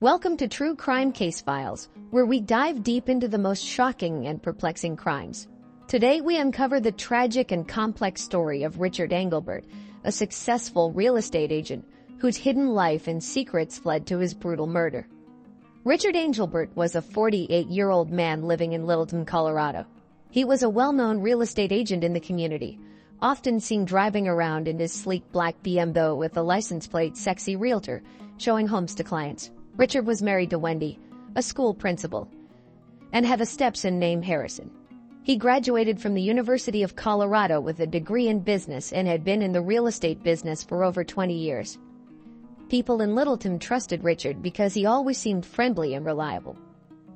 Welcome to True Crime Case Files, where we dive deep into the most shocking and perplexing crimes. Today we uncover the tragic and complex story of Richard Engelbert, a successful real estate agent whose hidden life and secrets led to his brutal murder. Richard Engelbert was a 48-year-old man living in Littleton, Colorado. He was a well-known real estate agent in the community, often seen driving around in his sleek black BMW with a license plate sexy realtor, showing homes to clients. Richard was married to Wendy, a school principal, and had a stepson named Harrison. He graduated from the University of Colorado with a degree in business and had been in the real estate business for over 20 years. People in Littleton trusted Richard because he always seemed friendly and reliable.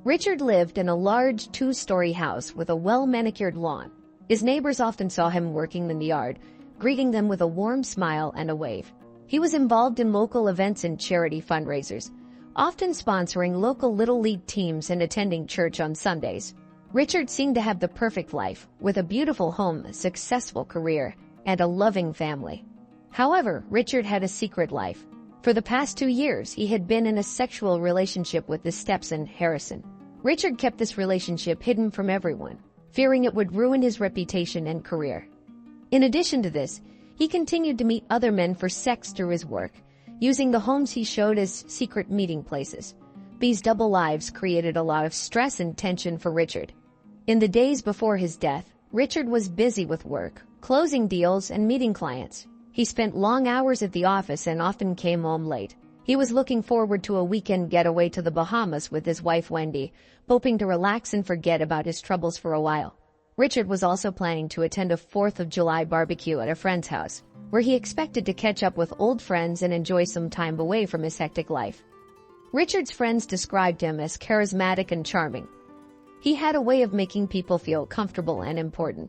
Richard lived in a large two-story house with a well-manicured lawn. His neighbors often saw him working in the yard, greeting them with a warm smile and a wave. He was involved in local events and charity fundraisers, often sponsoring local Little League teams and attending church on Sundays. Richard seemed to have the perfect life, with a beautiful home, a successful career, and a loving family. However, Richard had a secret life. For the past 2 years, he had been in a sexual relationship with his stepson, Harrison. Richard kept this relationship hidden from everyone, fearing it would ruin his reputation and career. In addition to this, he continued to meet other men for sex through his work, using the homes he showed as secret meeting places. These double lives created a lot of stress and tension for Richard. In the days before his death, Richard was busy with work, closing deals, and meeting clients. He spent long hours at the office and often came home late. He was looking forward to a weekend getaway to the Bahamas with his wife Wendy, hoping to relax and forget about his troubles for a while. Richard was also planning to attend a 4th of July barbecue at a friend's house, where he expected to catch up with old friends and enjoy some time away from his hectic life. Richard's friends described him as charismatic and charming. He had a way of making people feel comfortable and important.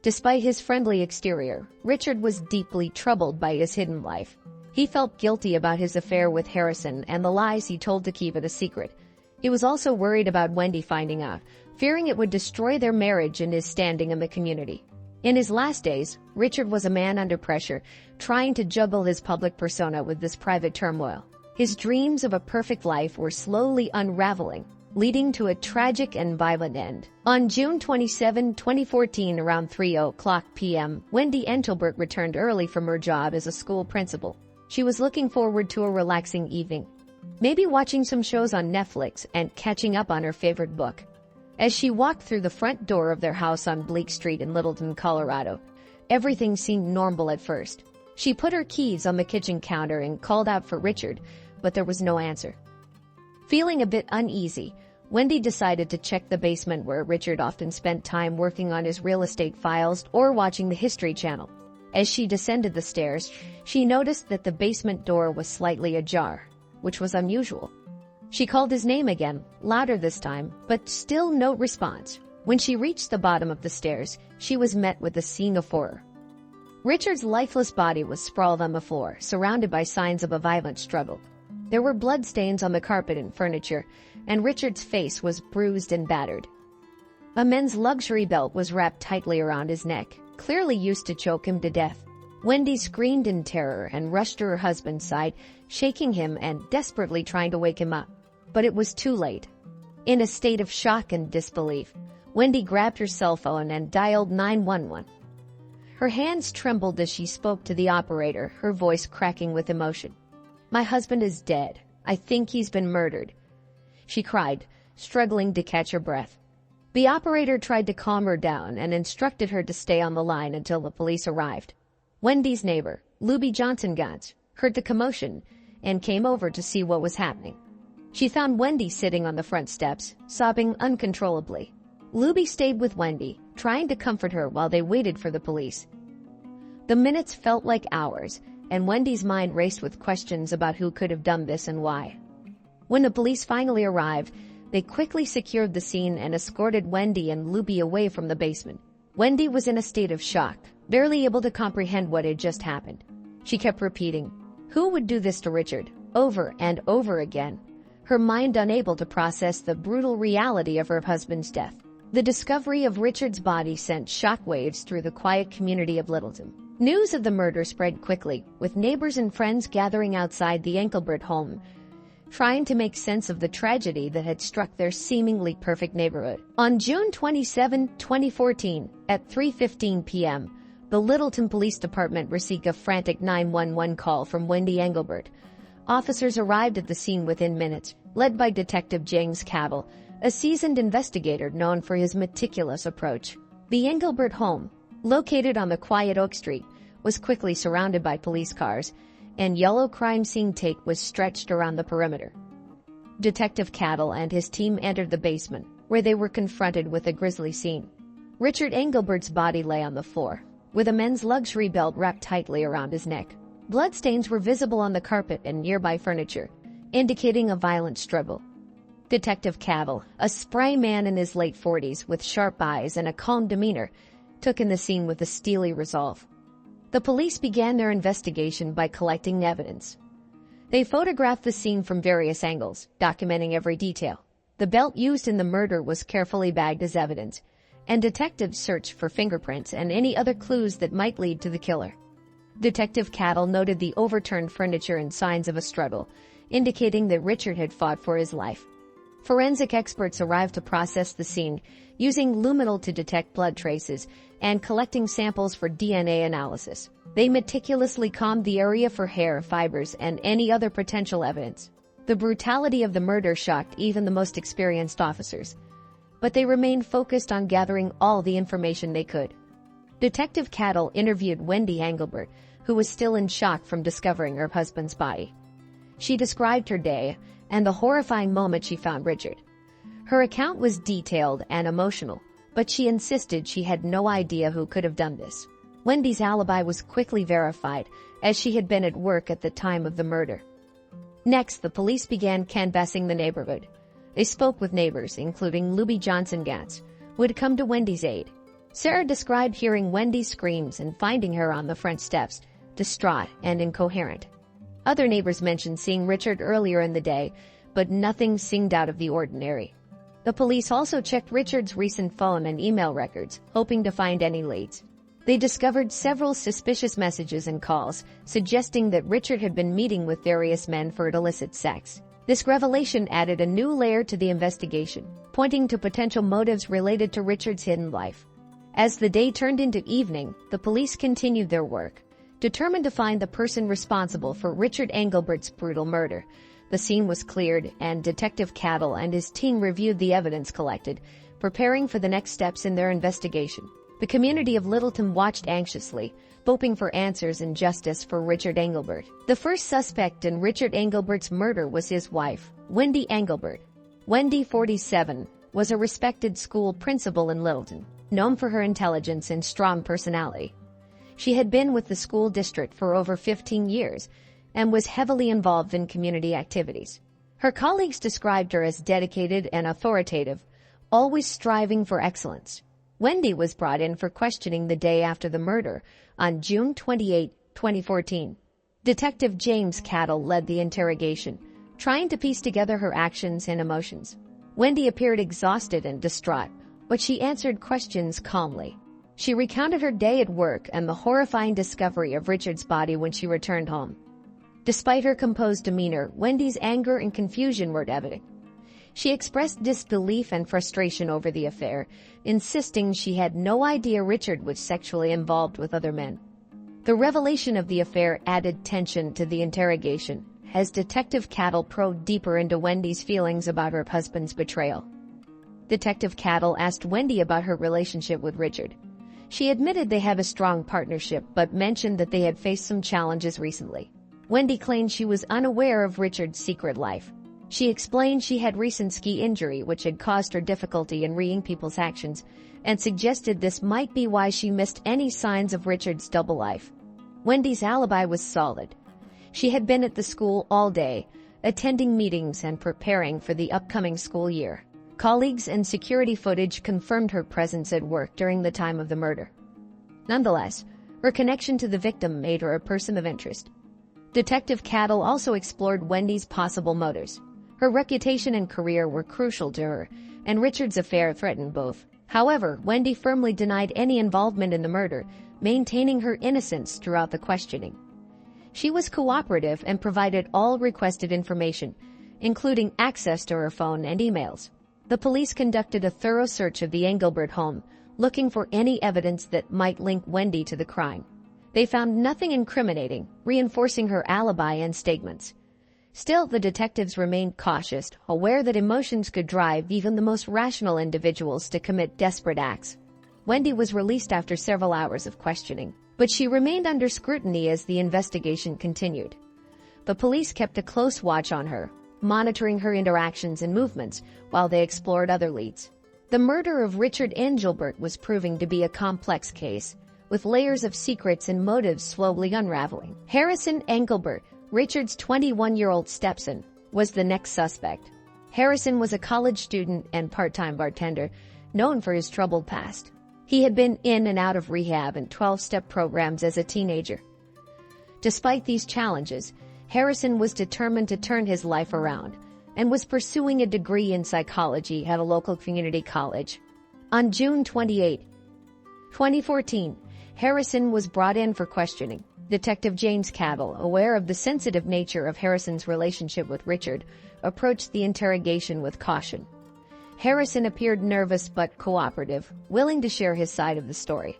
Despite his friendly exterior, Richard was deeply troubled by his hidden life. He felt guilty about his affair with Harrison and the lies he told to keep it a secret. He was also worried about Wendy finding out, fearing it would destroy their marriage and his standing in the community. In his last days, Richard was a man under pressure, trying to juggle his public persona with this private turmoil. His dreams of a perfect life were slowly unraveling, leading to a tragic and violent end. On June 27, 2014, around 3:00 p.m., Wendy Engelbert returned early from her job as a school principal. She was looking forward to a relaxing evening, maybe watching some shows on Netflix and catching up on her favorite book. As she walked through the front door of their house on Bleak Street in Littleton, Colorado, everything seemed normal at first. She put her keys on the kitchen counter and called out for Richard, but there was no answer. Feeling a bit uneasy, Wendy decided to check the basement where Richard often spent time working on his real estate files or watching the History Channel. As she descended the stairs, she noticed that the basement door was slightly ajar, which was unusual. She called his name again, louder this time, but still no response. When she reached the bottom of the stairs, she was met with a scene of horror. Richard's lifeless body was sprawled on the floor, surrounded by signs of a violent struggle. There were bloodstains on the carpet and furniture, and Richard's face was bruised and battered. A men's luxury belt was wrapped tightly around his neck, clearly used to choke him to death. Wendy screamed in terror and rushed to her husband's side, shaking him and desperately trying to wake him up. But it was too late. In a state of shock and disbelief, Wendy grabbed her cell phone and dialed 911. Her hands trembled as she spoke to the operator, her voice cracking with emotion. "My husband is dead. I think he's been murdered," she cried, struggling to catch her breath. The operator tried to calm her down and instructed her to stay on the line until the police arrived. Wendy's neighbor, Luby Johnson-Gans, heard the commotion and came over to see what was happening. She found Wendy sitting on the front steps, sobbing uncontrollably. Luby stayed with Wendy, trying to comfort her while they waited for the police. The minutes felt like hours, and Wendy's mind raced with questions about who could have done this and why. When the police finally arrived, they quickly secured the scene and escorted Wendy and Luby away from the basement. Wendy was in a state of shock, barely able to comprehend what had just happened. She kept repeating, "Who would do this to Richard?" over and over again, her mind unable to process the brutal reality of her husband's death. The discovery of Richard's body sent shockwaves through the quiet community of Littleton. News of the murder spread quickly, with neighbors and friends gathering outside the Engelbert home, trying to make sense of the tragedy that had struck their seemingly perfect neighborhood. On June 27, 2014, at 3:15 p.m., the Littleton Police Department received a frantic 911 call from Wendy Engelbert. Officers arrived at the scene within minutes, led by Detective James Cabell, a seasoned investigator known for his meticulous approach. The Engelbert home, located on the quiet Oak Street, was quickly surrounded by police cars, and yellow crime scene tape was stretched around the perimeter. Detective Cabell and his team entered the basement, where they were confronted with a grisly scene. Richard Engelbert's body lay on the floor, with a men's luxury belt wrapped tightly around his neck. Bloodstains were visible on the carpet and nearby furniture, indicating a violent struggle. Detective Cabell, a spry man in his late 40s with sharp eyes and a calm demeanor, took in the scene with a steely resolve. The police began their investigation by collecting evidence. They photographed the scene from various angles, documenting every detail. The belt used in the murder was carefully bagged as evidence, and detectives searched for fingerprints and any other clues that might lead to the killer. Detective Cabell noted the overturned furniture and signs of a struggle, indicating that Richard had fought for his life. Forensic experts arrived to process the scene, using luminol to detect blood traces and collecting samples for DNA analysis. They meticulously combed the area for hair, fibers, and any other potential evidence. The brutality of the murder shocked even the most experienced officers, but they remained focused on gathering all the information they could. Detective Cabell interviewed Wendy Engelbert, who was still in shock from discovering her husband's body. She described her day and the horrifying moment she found Richard. Her account was detailed and emotional, but she insisted she had no idea who could have done this. Wendy's alibi was quickly verified, as she had been at work at the time of the murder. Next, the police began canvassing the neighborhood. They spoke with neighbors, including Luby Johnson-Gantz, who had come to Wendy's aid. Sarah described hearing Wendy's screams and finding her on the front steps, distraught and incoherent. Other neighbors mentioned seeing Richard earlier in the day, but nothing seemed out of the ordinary. The police also checked Richard's recent phone and email records, hoping to find any leads. They discovered several suspicious messages and calls, suggesting that Richard had been meeting with various men for illicit sex. This revelation added a new layer to the investigation, pointing to potential motives related to Richard's hidden life. As the day turned into evening, the police continued their work, determined to find the person responsible for Richard Engelbert's brutal murder. The scene was cleared, and Detective Cabell and his team reviewed the evidence collected, preparing for the next steps in their investigation. The community of Littleton watched anxiously, hoping for answers and justice for Richard Engelbert. The first suspect in Richard Engelbert's murder was his wife, Wendy Engelbert. Wendy, 47, was a respected school principal in Littleton, known for her intelligence and strong personality. She had been with the school district for over 15 years and was heavily involved in community activities. Her colleagues described her as dedicated and authoritative, always striving for excellence. Wendy was brought in for questioning the day after the murder, on June 28, 2014. Detective James Cabell led the interrogation, trying to piece together her actions and emotions. Wendy appeared exhausted and distraught, but she answered questions calmly. She recounted her day at work and the horrifying discovery of Richard's body when she returned home. Despite her composed demeanor, Wendy's anger and confusion were evident. She expressed disbelief and frustration over the affair, insisting she had no idea Richard was sexually involved with other men. The revelation of the affair added tension to the interrogation, as Detective Cabell probed deeper into Wendy's feelings about her husband's betrayal. Detective Cabell asked Wendy about her relationship with Richard. She admitted they have a strong partnership, but mentioned that they had faced some challenges recently. Wendy claimed she was unaware of Richard's secret life. She explained she had recent ski injury which had caused her difficulty in reading people's actions, and suggested this might be why she missed any signs of Richard's double life. Wendy's alibi was solid. She had been at the school all day, attending meetings and preparing for the upcoming school year. Colleagues and security footage confirmed her presence at work during the time of the murder. Nonetheless, her connection to the victim made her a person of interest. Detective Cabell also explored Wendy's possible motives. Her reputation and career were crucial to her, and Richard's affair threatened both. However, Wendy firmly denied any involvement in the murder, maintaining her innocence throughout the questioning. She was cooperative and provided all requested information, including access to her phone and emails. The police conducted a thorough search of the Engelbert home, looking for any evidence that might link Wendy to the crime. They found nothing incriminating, reinforcing her alibi and statements. Still, the detectives remained cautious, aware that emotions could drive even the most rational individuals to commit desperate acts. Wendy was released after several hours of questioning, but she remained under scrutiny as the investigation continued. The police kept a close watch on her, monitoring her interactions and movements while they explored other leads. The murder of Richard Engelbert was proving to be a complex case, with layers of secrets and motives slowly unraveling. Harrison Engelbert, Richard's 21-year-old stepson, was the next suspect. Harrison was a college student and part-time bartender, known for his troubled past. He had been in and out of rehab and 12-step programs as a teenager. Despite these challenges, Harrison was determined to turn his life around and was pursuing a degree in psychology at a local community college. On June 28, 2014, Harrison was brought in for questioning. Detective James Cattle, aware of the sensitive nature of Harrison's relationship with Richard, approached the interrogation with caution. Harrison appeared nervous but cooperative, willing to share his side of the story.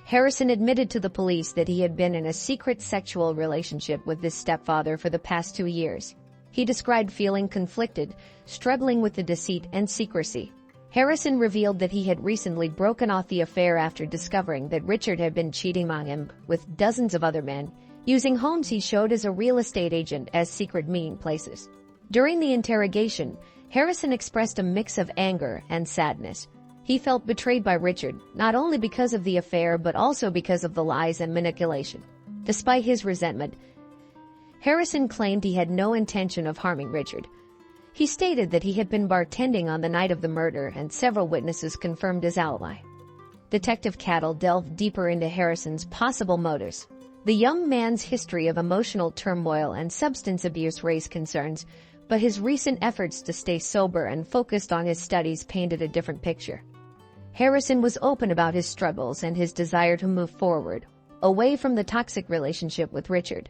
Harrison admitted to the police that he had been in a secret sexual relationship with his stepfather for the past 2 years. He described feeling conflicted, struggling with the deceit and secrecy. Harrison revealed that he had recently broken off the affair after discovering that Richard had been cheating on him with dozens of other men, using homes he showed as a real estate agent as secret meeting places. During the interrogation, Harrison expressed a mix of anger and sadness. He felt betrayed by Richard, not only because of the affair but also because of the lies and manipulation. Despite his resentment, Harrison claimed he had no intention of harming Richard. He stated that he had been bartending on the night of the murder, and several witnesses confirmed his alibi. Detective Cattle delved deeper into Harrison's possible motives. The young man's history of emotional turmoil and substance abuse raised concerns, but his recent efforts to stay sober and focused on his studies painted a different picture. Harrison was open about his struggles and his desire to move forward, away from the toxic relationship with Richard.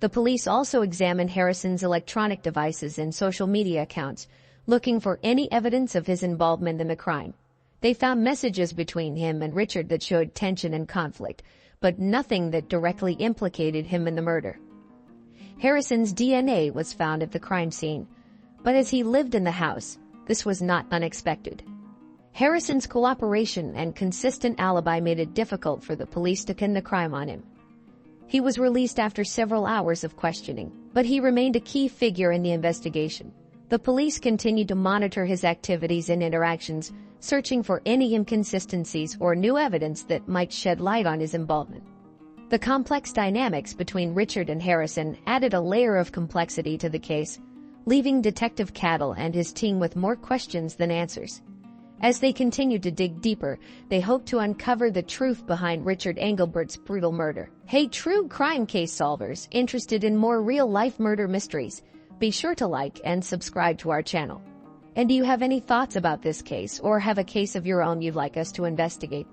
The police also examined Harrison's electronic devices and social media accounts, looking for any evidence of his involvement in the crime. They found messages between him and Richard that showed tension and conflict, but nothing that directly implicated him in the murder. Harrison's DNA was found at the crime scene, but as he lived in the house, this was not unexpected. Harrison's cooperation and consistent alibi made it difficult for the police to pin the crime on him. He was released after several hours of questioning, but he remained a key figure in the investigation. The police continued to monitor his activities and interactions, searching for any inconsistencies or new evidence that might shed light on his involvement. The complex dynamics between Richard and Harrison added a layer of complexity to the case, leaving Detective Cattle and his team with more questions than answers. As they continued to dig deeper, they hoped to uncover the truth behind Richard Engelbert's brutal murder. Hey, true crime case solvers interested in more real-life murder mysteries, be sure to like and subscribe to our channel. And do you have any thoughts about this case or have a case of your own you'd like us to investigate?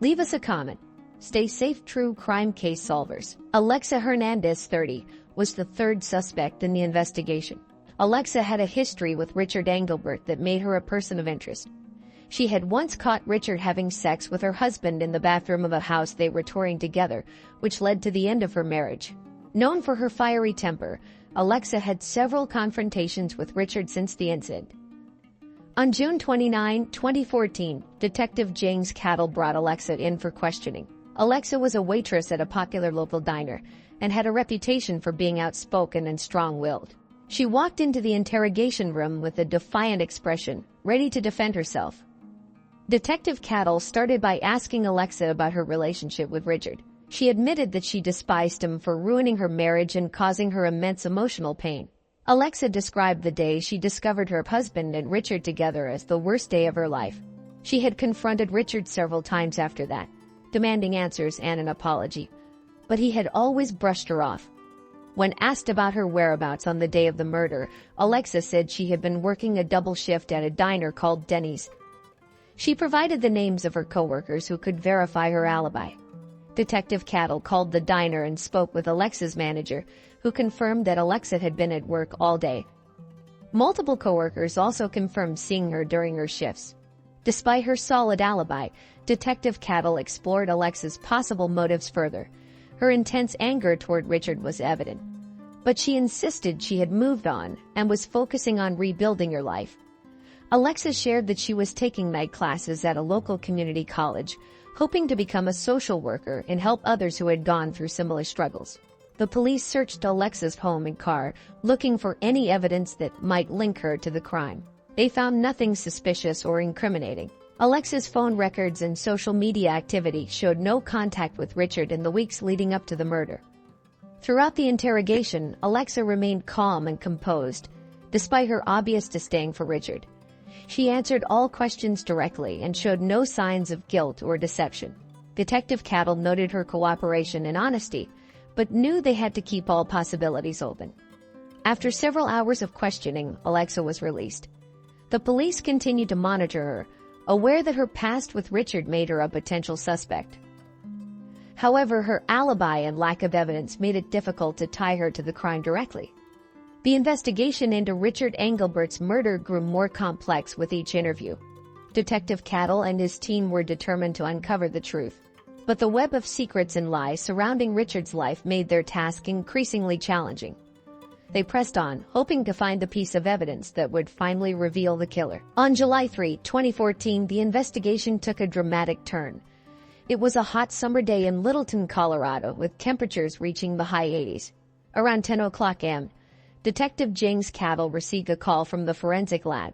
Leave us a comment. Stay safe, true crime case solvers. Alexa Hernandez, 30, was the third suspect in the investigation. Alexa had a history with Richard Engelbert that made her a person of interest. She had once caught Richard having sex with her husband in the bathroom of a house they were touring together, which led to the end of her marriage. Known for her fiery temper, Alexa had several confrontations with Richard since the incident. On June 29, 2014, Detective James Cattle brought Alexa in for questioning. Alexa was a waitress at a popular local diner and had a reputation for being outspoken and strong-willed. She walked into the interrogation room with a defiant expression, ready to defend herself. Detective Cattle started by asking Alexa about her relationship with Richard. She admitted that she despised him for ruining her marriage and causing her immense emotional pain. Alexa described the day she discovered her husband and Richard together as the worst day of her life. She had confronted Richard several times after that, demanding answers and an apology, but he had always brushed her off. When asked about her whereabouts on the day of the murder, Alexa said she had been working a double shift at a diner called Denny's. She provided the names of her coworkers who could verify her alibi. Detective Cattle called the diner and spoke with Alexa's manager, who confirmed that Alexa had been at work all day, Multiple coworkers also confirmed seeing her during her shifts. Despite her solid alibi, Detective Cattle explored Alexa's possible motives further. Her intense anger toward Richard was evident, but she insisted she had moved on and was focusing on rebuilding her life. Alexa shared that she was taking night classes at a local community college, hoping to become a social worker and help others who had gone through similar struggles. The police searched Alexa's home and car, looking for any evidence that might link her to the crime. They found nothing suspicious or incriminating. Alexa's phone records and social media activity showed no contact with Richard in the weeks leading up to the murder. Throughout the interrogation, Alexa remained calm and composed, despite her obvious disdain for Richard. She answered all questions directly and showed no signs of guilt or deception. Detective Cattle noted her cooperation and honesty, but knew they had to keep all possibilities open. After several hours of questioning, Alexa was released. The police continued to monitor her, aware that her past with Richard made her a potential suspect. However, her alibi and lack of evidence made it difficult to tie her to the crime directly. The investigation into Richard Engelbert's murder grew more complex with each interview. Detective Cattle and his team were determined to uncover the truth, but the web of secrets and lies surrounding Richard's life made their task increasingly challenging. They pressed on, hoping to find the piece of evidence that would finally reveal the killer. On July 3, 2014, the investigation took a dramatic turn. It was a hot summer day in Littleton, Colorado, with temperatures reaching the high 80s. Around 10 o'clock a.m., Detective James Cattle received a call from the forensic lab.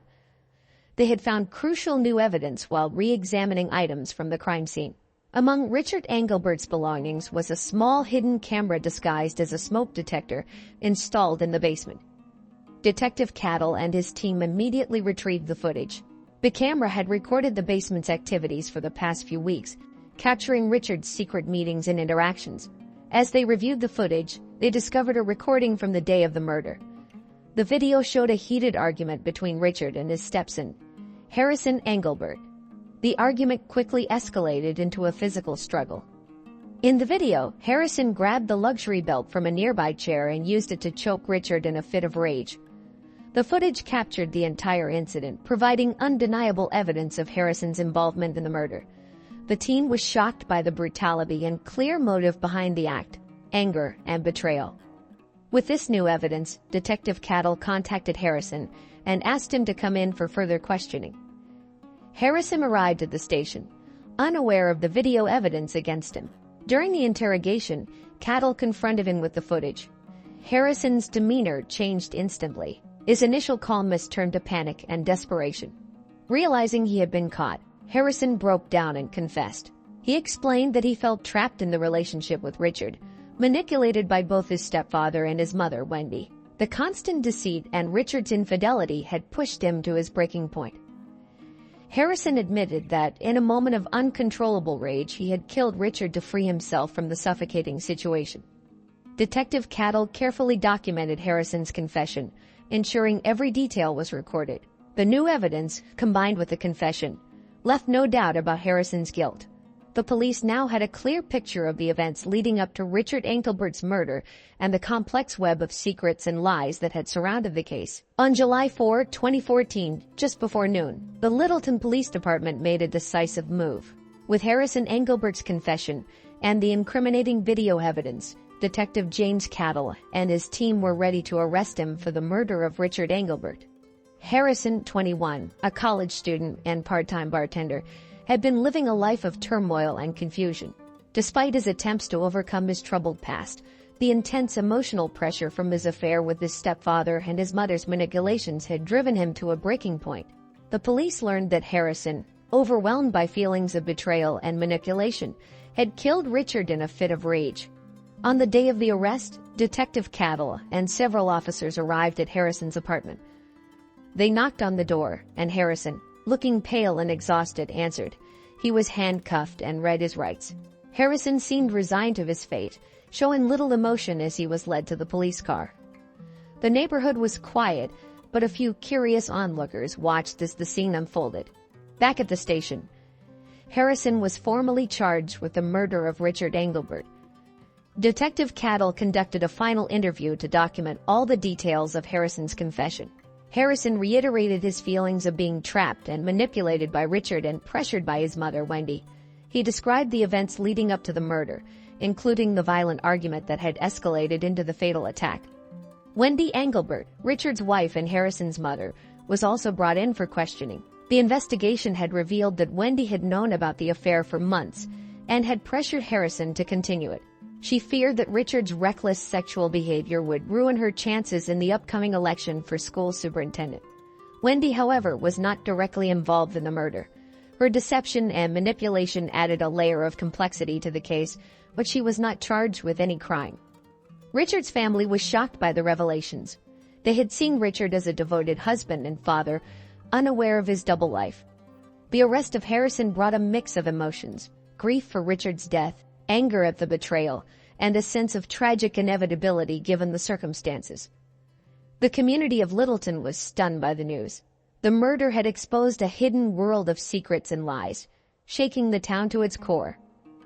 They had found crucial new evidence while re-examining items from the crime scene. Among Richard Engelbert's belongings was a small hidden camera disguised as a smoke detector installed in the basement. Detective Cattle and his team immediately retrieved the footage. The camera had recorded the basement's activities for the past few weeks, capturing Richard's secret meetings and interactions. As they reviewed the footage, they discovered a recording from the day of the murder. The video showed a heated argument between Richard and his stepson, Harrison Engelbert. The argument quickly escalated into a physical struggle. In the video, Harrison grabbed the luxury belt from a nearby chair and used it to choke Richard in a fit of rage. The footage captured the entire incident, providing undeniable evidence of Harrison's involvement in the murder. The teen was shocked by the brutality and clear motive behind the act: anger and betrayal. With this new evidence, Detective Cattle contacted Harrison and asked him to come in for further questioning. Harrison arrived at the station, unaware of the video evidence against him. During the interrogation, Cattle confronted him with the footage. Harrison's demeanor changed instantly. His initial calmness turned to panic and desperation. Realizing he had been caught, Harrison broke down and confessed. He explained that he felt trapped in the relationship with Richard, manipulated by both his stepfather and his mother, Wendy. The constant deceit and Richard's infidelity had pushed him to his breaking point. Harrison admitted that, in a moment of uncontrollable rage, he had killed Richard to free himself from the suffocating situation. Detective Cattle carefully documented Harrison's confession, ensuring every detail was recorded. The new evidence, combined with the confession, left no doubt about Harrison's guilt. The police now had a clear picture of the events leading up to Richard Engelbert's murder and the complex web of secrets and lies that had surrounded the case. On July 4, 2014, just before noon, the Littleton Police Department made a decisive move. With Harrison Engelbert's confession and the incriminating video evidence, Detective James Cattle and his team were ready to arrest him for the murder of Richard Engelbert. Harrison, 21, a college student and part-time bartender, had been living a life of turmoil and confusion. Despite his attempts to overcome his troubled past, the intense emotional pressure from his affair with his stepfather and his mother's manipulations had driven him to a breaking point. The police learned that Harrison, overwhelmed by feelings of betrayal and manipulation, had killed Richard in a fit of rage. On the day of the arrest, Detective Cattle and several officers arrived at Harrison's apartment. They knocked on the door, and Harrison, looking pale and exhausted, answered. He was handcuffed and read his rights. Harrison seemed resigned to his fate, showing little emotion as he was led to the police car. The neighborhood was quiet, but a few curious onlookers watched as the scene unfolded. Back at the station, Harrison was formally charged with the murder of Richard Engelbert. Detective Cattle conducted a final interview to document all the details of Harrison's confession. Harrison reiterated his feelings of being trapped and manipulated by Richard and pressured by his mother, Wendy. He described the events leading up to the murder, including the violent argument that had escalated into the fatal attack. Wendy Engelbert, Richard's wife and Harrison's mother, was also brought in for questioning. The investigation had revealed that Wendy had known about the affair for months and had pressured Harrison to continue it. She feared that Richard's reckless sexual behavior would ruin her chances in the upcoming election for school superintendent. Wendy, however, was not directly involved in the murder. Her deception and manipulation added a layer of complexity to the case, but she was not charged with any crime. Richard's family was shocked by the revelations. They had seen Richard as a devoted husband and father, unaware of his double life. The arrest of Harrison brought a mix of emotions: grief for Richard's death, anger at the betrayal, and a sense of tragic inevitability given the circumstances. The community of Littleton was stunned by the news. The murder had exposed a hidden world of secrets and lies, shaking the town to its core.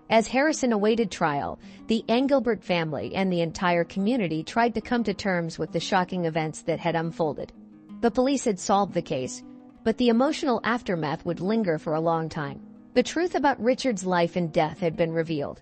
As Harrison awaited trial, the Engelbert family and the entire community tried to come to terms with the shocking events that had unfolded. The police had solved the case, but the emotional aftermath would linger for a long time. The truth about Richard's life and death had been revealed,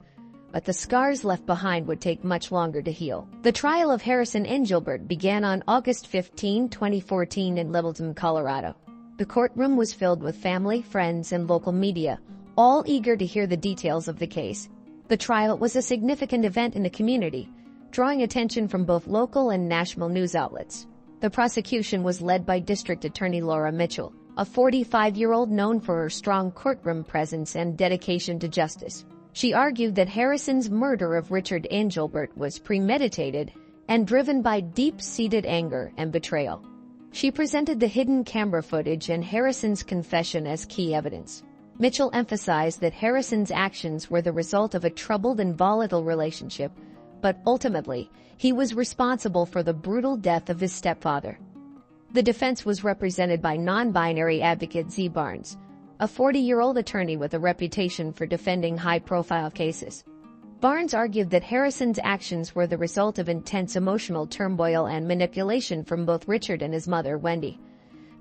but the scars left behind would take much longer to heal. The trial of Harrison Engelbert began on August 15, 2014 in Littleton, Colorado. The courtroom was filled with family, friends, and local media, all eager to hear the details of the case. The trial was a significant event in the community, drawing attention from both local and national news outlets. The prosecution was led by District Attorney Laura Mitchell, a 45-year-old known for her strong courtroom presence and dedication to justice. She argued that Harrison's murder of Richard Engelbert was premeditated and driven by deep-seated anger and betrayal. She presented the hidden camera footage and Harrison's confession as key evidence. Mitchell emphasized that Harrison's actions were the result of a troubled and volatile relationship, but ultimately, he was responsible for the brutal death of his stepfather. The defense was represented by non-binary advocate Z. Barnes, a 40-year-old attorney with a reputation for defending high-profile cases. Barnes argued that Harrison's actions were the result of intense emotional turmoil and manipulation from both Richard and his mother, Wendy.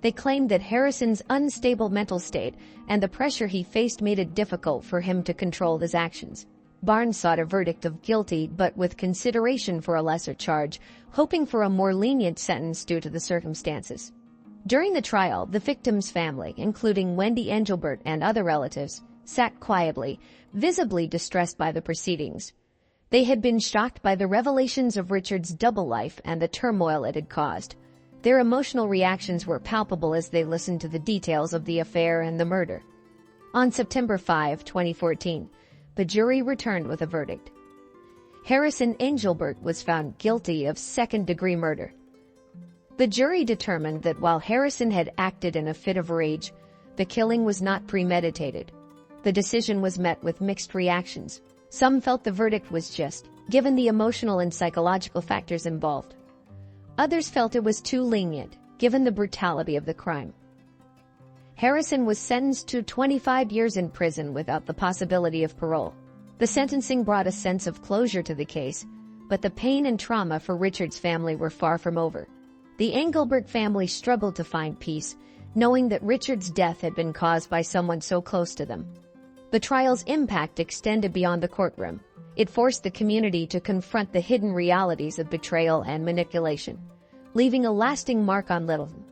They claimed that Harrison's unstable mental state and the pressure he faced made it difficult for him to control his actions. Barnes sought a verdict of guilty, but with consideration for a lesser charge, hoping for a more lenient sentence due to the circumstances. During the trial, the victim's family, including Wendy Engelbert and other relatives, sat quietly, visibly distressed by the proceedings. They had been shocked by the revelations of Richard's double life and the turmoil it had caused. Their emotional reactions were palpable as they listened to the details of the affair and the murder. On September 5, 2014, the jury returned with a verdict. Harrison Engelbert was found guilty of second-degree murder. The jury determined that while Harrison had acted in a fit of rage, the killing was not premeditated. The decision was met with mixed reactions. Some felt the verdict was just, given the emotional and psychological factors involved. Others felt it was too lenient, given the brutality of the crime. Harrison was sentenced to 25 years in prison without the possibility of parole. The sentencing brought a sense of closure to the case, but the pain and trauma for Richard's family were far from over. The Engelbert family struggled to find peace, knowing that Richard's death had been caused by someone so close to them. The trial's impact extended beyond the courtroom. It forced the community to confront the hidden realities of betrayal and manipulation, leaving a lasting mark on Littleton.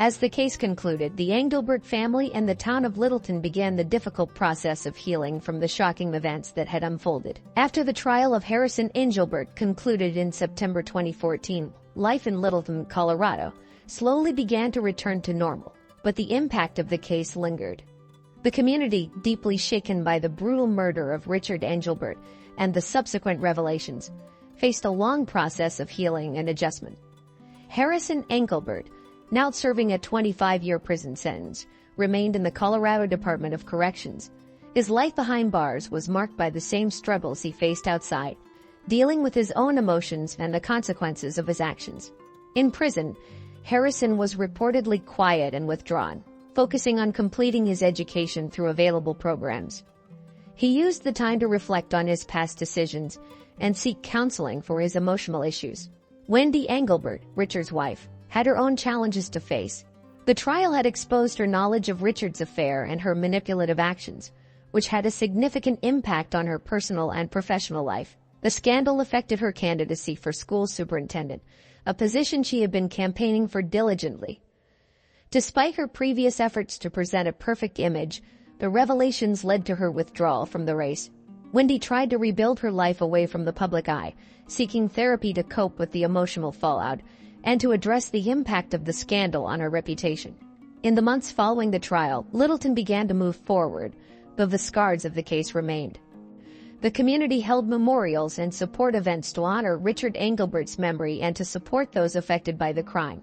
As the case concluded, the Engelbert family and the town of Littleton began the difficult process of healing from the shocking events that had unfolded. After the trial of Harrison Engelbert concluded in September 2014, life in Littleton, Colorado, slowly began to return to normal, but the impact of the case lingered. The community, deeply shaken by the brutal murder of Richard Engelbert and the subsequent revelations, faced a long process of healing and adjustment. Harrison Engelbert, now serving a 25-year prison sentence, remained in the Colorado Department of Corrections. His life behind bars was marked by the same struggles he faced outside, dealing with his own emotions and the consequences of his actions. In prison, Harrison was reportedly quiet and withdrawn, focusing on completing his education through available programs. He used the time to reflect on his past decisions and seek counseling for his emotional issues. Wendy Engelbert, Richard's wife, had her own challenges to face. The trial had exposed her knowledge of Richard's affair and her manipulative actions, which had a significant impact on her personal and professional life. The scandal affected her candidacy for school superintendent, a position she had been campaigning for diligently. Despite her previous efforts to present a perfect image, the revelations led to her withdrawal from the race. Wendy tried to rebuild her life away from the public eye, seeking therapy to cope with the emotional fallout and to address the impact of the scandal on her reputation. In the months following the trial, Littleton began to move forward, though the scars of the case remained. The community held memorials and support events to honor Richard Engelbert's memory and to support those affected by the crime.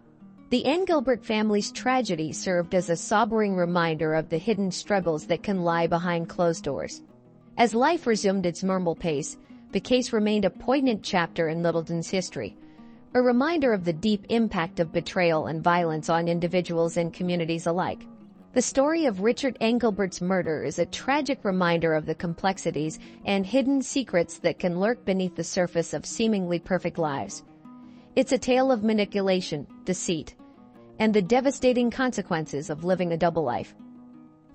The Engelbert family's tragedy served as a sobering reminder of the hidden struggles that can lie behind closed doors. As life resumed its normal pace, the case remained a poignant chapter in Littleton's history, a reminder of the deep impact of betrayal and violence on individuals and communities alike. The story of Richard Engelbert's murder is a tragic reminder of the complexities and hidden secrets that can lurk beneath the surface of seemingly perfect lives. It's a tale of manipulation, deceit, and the devastating consequences of living a double life.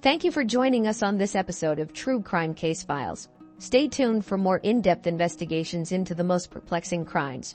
Thank you for joining us on this episode of True Crime Case Files. Stay tuned for more in-depth investigations into the most perplexing crimes.